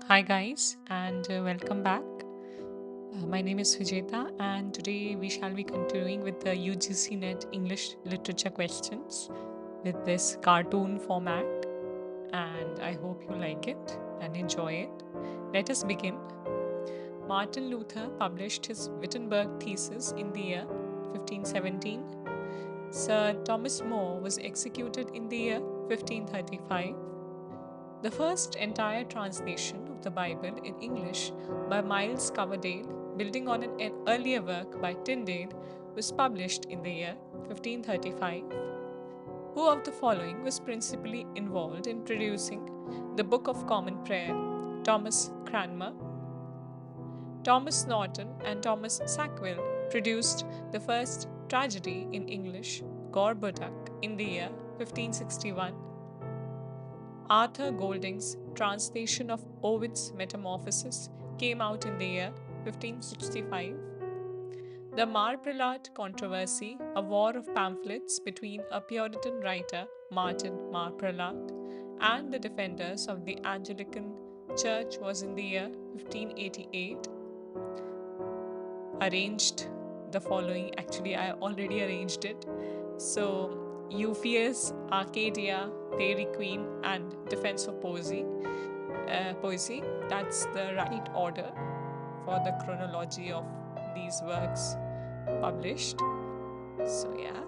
Hi, guys, and welcome back. My name is Vijeta, and today we shall be continuing with the UGC Net English Literature questions with this cartoon format. And I hope you like it and enjoy it. Let us begin. Martin Luther published his Wittenberg thesis in the year 1517. Sir Thomas More was executed in the year 1535. The first entire translation of the Bible in English by Miles Coverdale, building on an earlier work by Tyndale, was published in the year 1535. Who of the following was principally involved in producing the Book of Common Prayer? Thomas Cranmer, Thomas Norton, and Thomas Sackville produced the first tragedy in English, Gorboduc, in the year 1561. Arthur Golding's translation of Ovid's Metamorphoses came out in the year 1565. The Marprelate controversy, a war of pamphlets between a Puritan writer, Martin Marprelate, and the defenders of the Anglican Church, was in the year 1588. Arranged the following. Actually, I already arranged it. So, Euphues, Arcadia, Fairy Queen, and Defense of Poesy. That's the right order for the chronology of these works published. So, yeah.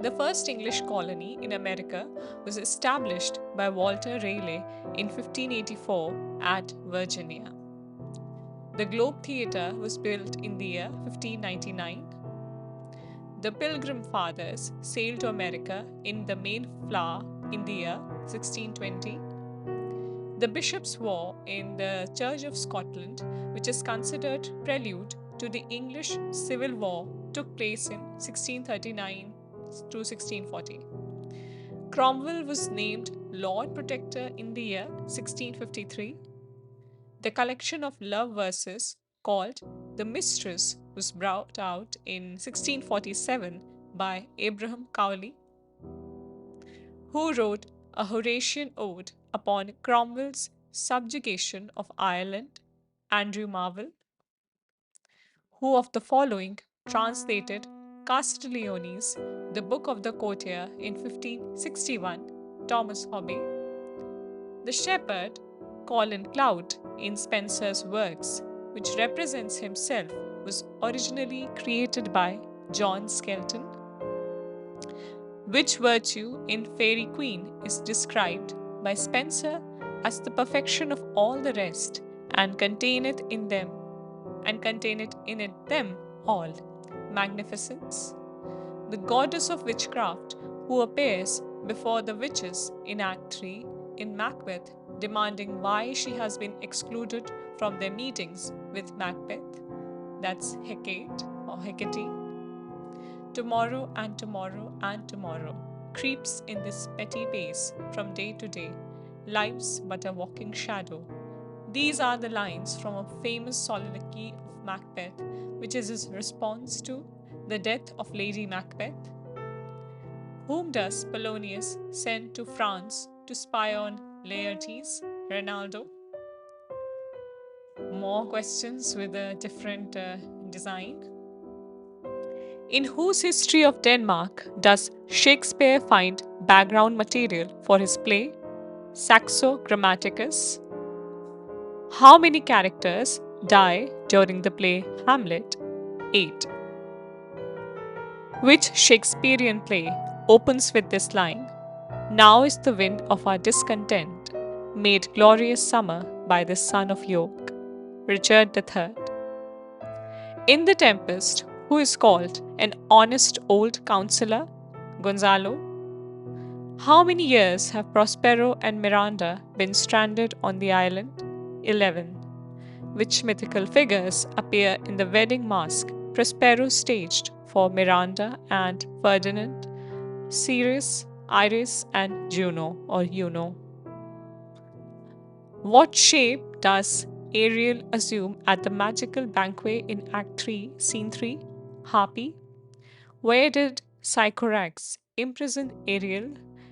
The first English colony in America was established by Walter Raleigh in 1584 at Virginia. The Globe Theatre was built in the year 1599. The Pilgrim Fathers sailed to America in the Mayflower in the year 1620. The Bishops' War in the Church of Scotland, which is considered prelude to the English Civil War, took place in 1639 to 1640. Cromwell was named Lord Protector in the year 1653. The collection of love verses called The Mistress was brought out in 1647 by Abraham Cowley, who wrote a Horatian ode upon Cromwell's subjugation of Ireland. Andrew Marvell, who of the following translated Castiglione's The Book of the Courtier in 1561? Thomas Hobbes. The shepherd, Colin Clout, in Spenser's works, which represents himself, was originally created by John Skelton. Which virtue in Fairy Queen is described by Spenser as the perfection of all the rest, and containeth in them, and containeth in it them all? Magnificence. The goddess of witchcraft, who appears before the witches in Act 3 in Macbeth, demanding why she has been excluded from their meetings with Macbeth. That's Hecate or Hecate. Tomorrow and tomorrow and tomorrow creeps in this petty pace from day to day, life's but a walking shadow. These are the lines from a famous soliloquy of Macbeth, which is his response to the death of Lady Macbeth. Whom does Polonius send to France to spy on Laertes? Ronaldo. More questions with a different design. In whose history of Denmark does Shakespeare find background material for his play Saxo Grammaticus? How many characters die during the play Hamlet? 8. Which Shakespearean play opens with this line? Now is the wind of our discontent made glorious summer by the son of York. Richard III. In The Tempest, who is called an honest old counselor? Gonzalo. How many years have Prospero and Miranda been stranded on the island? 11. Which mythical figures appear in the wedding masque Prospero staged for Miranda and Ferdinand? Ceres, Iris, and Juno or Juno. What shape does Ariel assume at the magical banquet in Act 3, Scene 3? Harpy. Where did Sycorax imprison Ariel?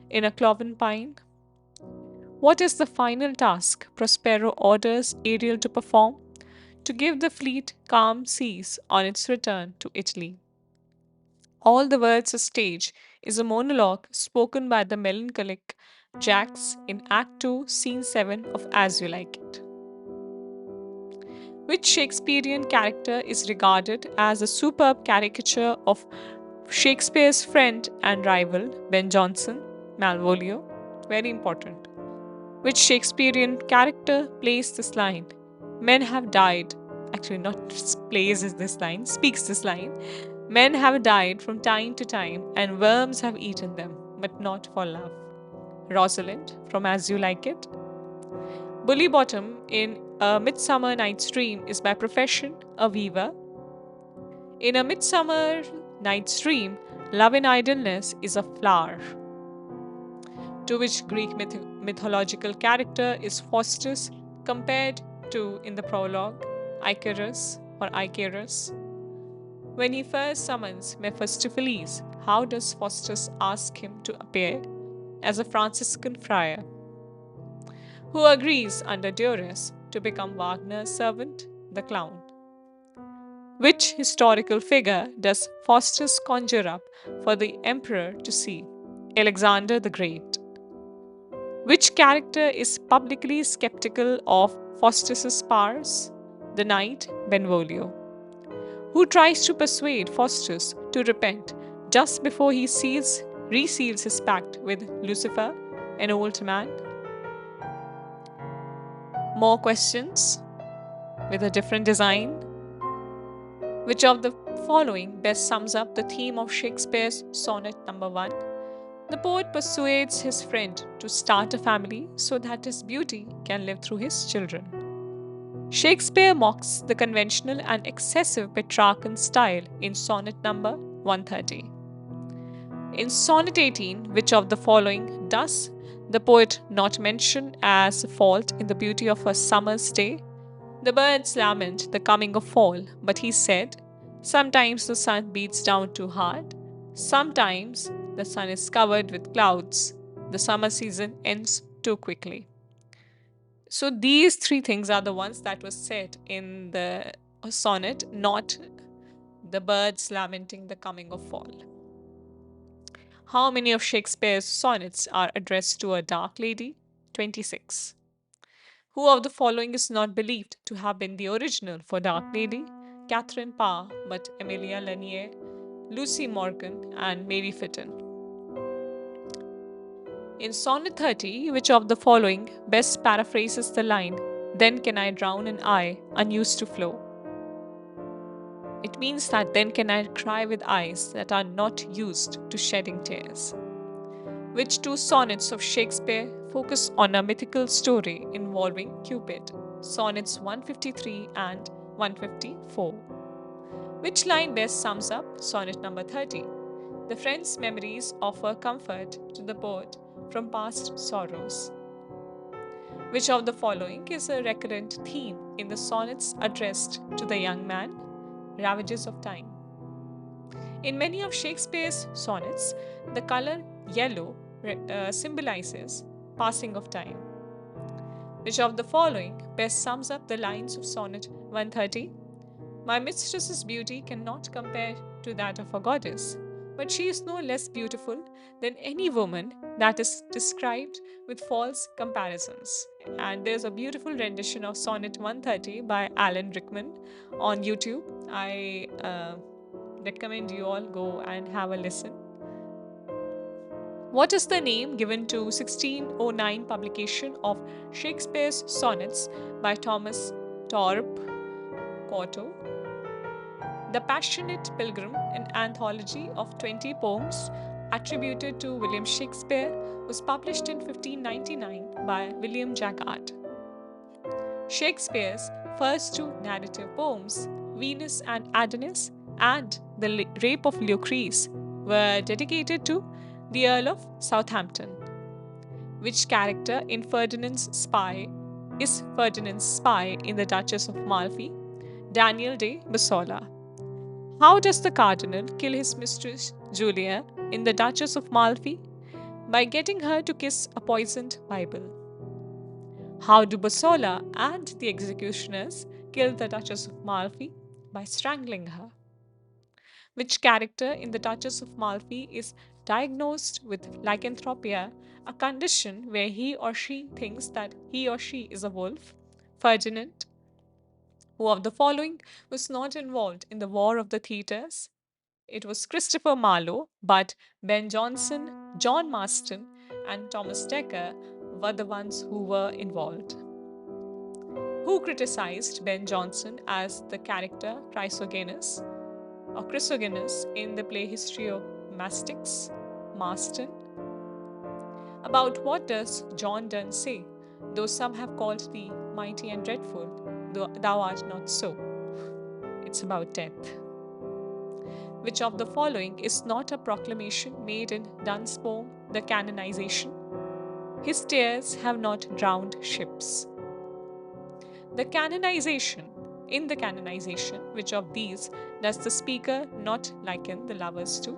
In a cloven pine. What is the final task Prospero orders Ariel to perform? To give the fleet calm seas on its return to Italy. All the World's a Stage is a monologue spoken by the melancholic Jax in Act 2, Scene 7 of As You Like It. Which Shakespearean character is regarded as a superb caricature of Shakespeare's friend and rival, Ben Jonson, Malvolio? Very important. Which Shakespearean character plays this line? Men have died. Actually, not plays this line, speaks this line. Men have died from time to time, and worms have eaten them, but not for love. Rosalind from As You Like It. Bully Bottom in A Midsummer Night's Dream is by profession a weaver. In A Midsummer Night's Dream, love in idleness is a flower. To which Greek mythological character is Faustus compared to, in the prologue, Icarus or Icarus? When he first summons Mephistopheles, how does Faustus ask him to appear as a Franciscan friar? Who agrees under duress to become Wagner's servant, the clown? Which historical figure does Faustus conjure up for the emperor to see? Alexander the Great. Which character is publicly skeptical of Faustus's powers? The knight Benvolio. Who tries to persuade Faustus to repent just before he reseals his pact with Lucifer, an old man? More questions with a different design. Which of the following best sums up the theme of Shakespeare's sonnet number 1? The poet persuades his friend to start a family so that his beauty can live through his children. Shakespeare mocks the conventional and excessive Petrarchan style in sonnet number 130. In sonnet 18, which of the following does the poet not mention as a fault in the beauty of a summer's day? The birds lament the coming of fall, but he said, sometimes the sun beats down too hard, sometimes the sun is covered with clouds, the summer season ends too quickly. So these three things are the ones that was said in the sonnet, not the birds lamenting the coming of fall. How many of Shakespeare's sonnets are addressed to a dark lady? 26. Who of the following is not believed to have been the original for Dark Lady? Catherine Parr, but Emilia Lanier, Lucy Morgan, and Mary Fitton. In Sonnet 30, which of the following best paraphrases the line, then can I drown an eye unused to flow? It means that then can I cry with eyes that are not used to shedding tears. Which two sonnets of Shakespeare focus on a mythical story involving Cupid? Sonnets 153 and 154. Which line best sums up sonnet number 30? The friend's memories offer comfort to the poet from past sorrows. Which of the following is a recurrent theme in the sonnets addressed to the young man? Ravages of time. In many of Shakespeare's sonnets, the color yellow symbolizes passing of time. Which of the following best sums up the lines of sonnet 130? My mistress's beauty cannot compare to that of a goddess, but she is no less beautiful than any woman that is described with false comparisons. And there's a beautiful rendition of Sonnet 130 by Alan Rickman on YouTube. I recommend you all go and have a listen. What is the name given to 1609 publication of Shakespeare's sonnets by Thomas Thorpe Cotto? The Passionate Pilgrim, an anthology of 20 poems attributed to William Shakespeare, was published in 1599 by William Jaggard. Shakespeare's first two narrative poems, Venus and Adonis and The Rape of Lucrece, were dedicated to the Earl of Southampton. Which character in Ferdinand's Spy is Ferdinand's spy in The Duchess of Malfi? Daniel de Bussola. How does the cardinal kill his mistress Julia in The Duchess of Malfi? By getting her to kiss a poisoned Bible. How do Bosola and the executioners kill the Duchess of Malfi? By strangling her. Which character in the Duchess of Malfi is diagnosed with lycanthropia, a condition where he or she thinks that he or she is a wolf? Ferdinand. Who of the following was not involved in the War of the Theatres? It was Christopher Marlowe, but Ben Jonson, John Marston, and Thomas Dekker were the ones who were involved. Who criticized Ben Jonson as the character Chrysogonus or Chrysogonus in the play History of Mastics? Marston. About what does John Donne say? Though some have called thee mighty and dreadful, though thou art not so. It's about death. Which of the following is not a proclamation made in Donne's poem, The Canonization? His tears have not drowned ships. The canonization. In the canonization, which of these does the speaker not liken the lovers to?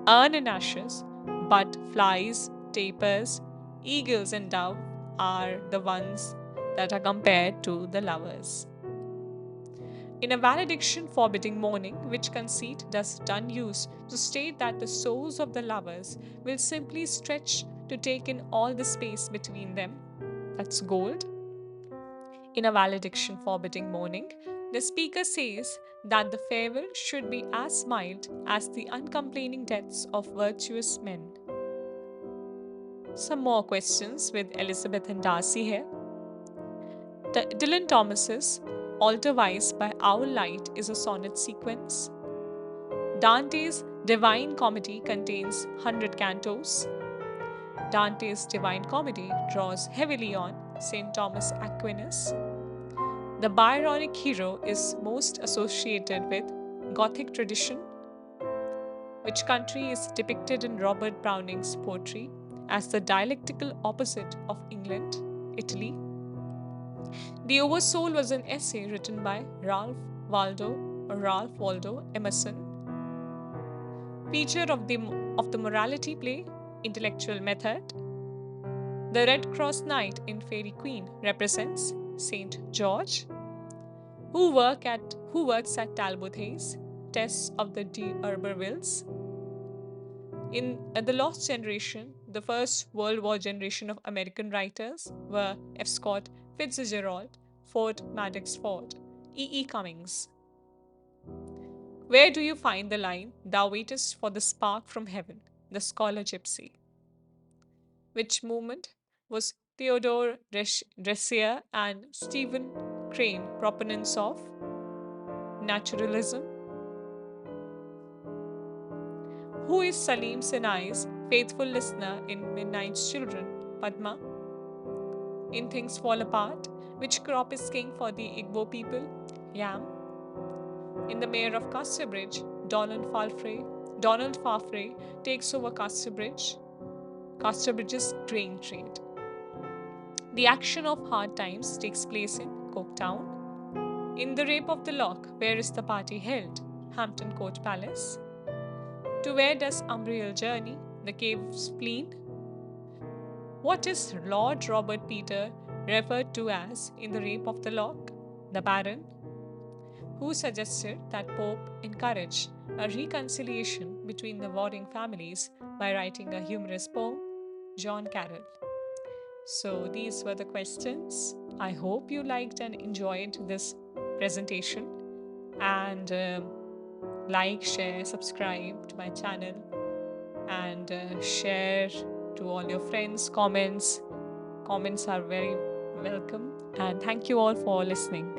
Urn and ashes, but flies, tapers, eagles, and dove are the ones that are compared to the lovers. In a valediction forbidding mourning, which conceit does Donne use to state that the souls of the lovers will simply stretch to take in all the space between them? That's gold. In a valediction forbidding mourning, the speaker says that the farewell should be as mild as the uncomplaining deaths of virtuous men. Some more questions with Elizabeth and Darcy here. Dylan Thomas's Altar Wise by Owl Light is a sonnet sequence. Dante's Divine Comedy contains 100 cantos. Dante's Divine Comedy draws heavily on St. Thomas Aquinas. The Byronic hero is most associated with Gothic tradition. Which country is depicted in Robert Browning's poetry as the dialectical opposite of England? Italy. The Oversoul was an essay written by Ralph Waldo Emerson. Feature of the morality play, intellectual method. The Red Cross Knight in Fairy Queen represents Saint George. Who works at Talbot Hayes? Tess of the D'Urbervilles. In The Lost Generation, the first World War generation of American writers were F. Scott Fitzgerald, Ford Madox Ford, E. Cummings. Where do you find the line, "Thou waitest for the spark from heaven"? The Scholar Gypsy. Which movement was Theodore Dressier and Stephen Crane proponents of? Naturalism. Who is Salim Sinai's faithful listener in Midnight's Children? Padma. In Things Fall Apart, which crop is king for the Igbo people? Yam. In The Mayor of Casterbridge, Donald Farfrae takes over Casterbridge's grain trade. The action of Hard Times takes place in Coketown. In The Rape of the Lock, where is the party held? Hampton Court Palace. To where does Umbriel journey? The Cave of Spleen. What is Lord Robert Peter referred to as in The Rape of the Lock? The Baron. Who suggested that Pope encourage a reconciliation between the warring families by writing a humorous poem? John Carroll. So these were the questions. I hope you liked and enjoyed this presentation. And like, share, subscribe to my channel, and share to all your friends. Comments are very welcome. And thank you all for listening.